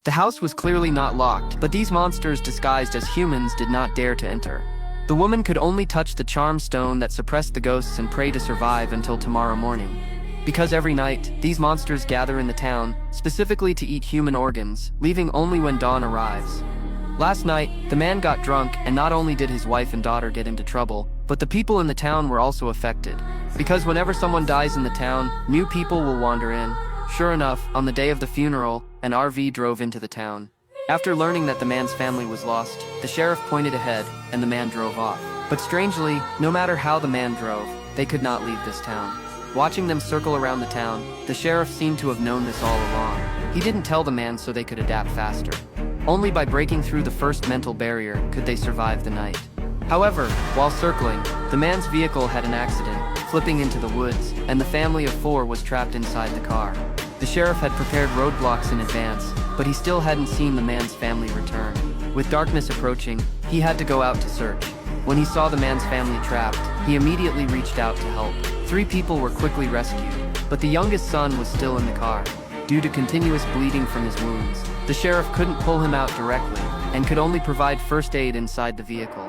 The house was clearly not locked, but these monsters disguised as humans did not dare to enter. The woman could only touch the charm stone that suppressed the ghosts and pray to survive until tomorrow morning. Because every night, these monsters gather in the town, specifically to eat human organs, leaving only when dawn arrives. Last night, the man got drunk, and not only did his wife and daughter get into trouble, but the people in the town were also affected. Because whenever someone dies in the town, new people will wander in. Sure enough, on the day of the funeral, an RV drove into the town. After learning that the man's family was lost, the sheriff pointed ahead, and the man drove off. But strangely, no matter how the man drove, they could not leave this town. Watching them circle around the town, the sheriff seemed to have known this all along. He didn't tell the man so they could adapt faster. Only by breaking through the first mental barrier could they survive the night. However, while circling, the man's vehicle had an accident, flipping into the woods, and the family of 4 was trapped inside the car. The sheriff had prepared roadblocks in advance, but he still hadn't seen the man's family return. With darkness approaching, he had to go out to search. When he saw the man's family trapped, he immediately reached out to help. 3 people were quickly rescued, but the youngest son was still in the car. Due to continuous bleeding from his wounds, the sheriff couldn't pull him out directly, and could only provide first aid inside the vehicle.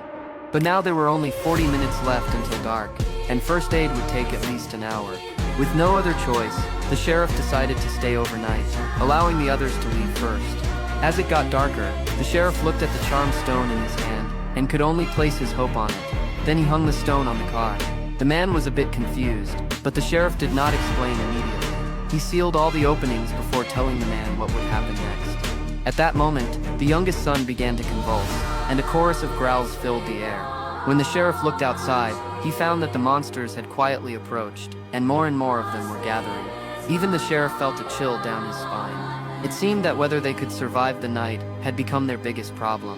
But now there were only 40 minutes left until dark, and first aid would take at least an hour. With no other choice, the sheriff decided to stay overnight, allowing the others to leave first. As it got darker, the sheriff looked at the charm stone in his hand, and could only place his hope on it. Then he hung the stone on the car. The man was a bit confused, but the sheriff did not explain immediately. He sealed all the openings before telling the man what would happen next. At that moment, the youngest son began to convulse, and a chorus of growls filled the air. When the sheriff looked outside, he found that the monsters had quietly approached, and more of them were gathering. Even the sheriff felt a chill down his spine. It seemed that whether they could survive the night had become their biggest problem.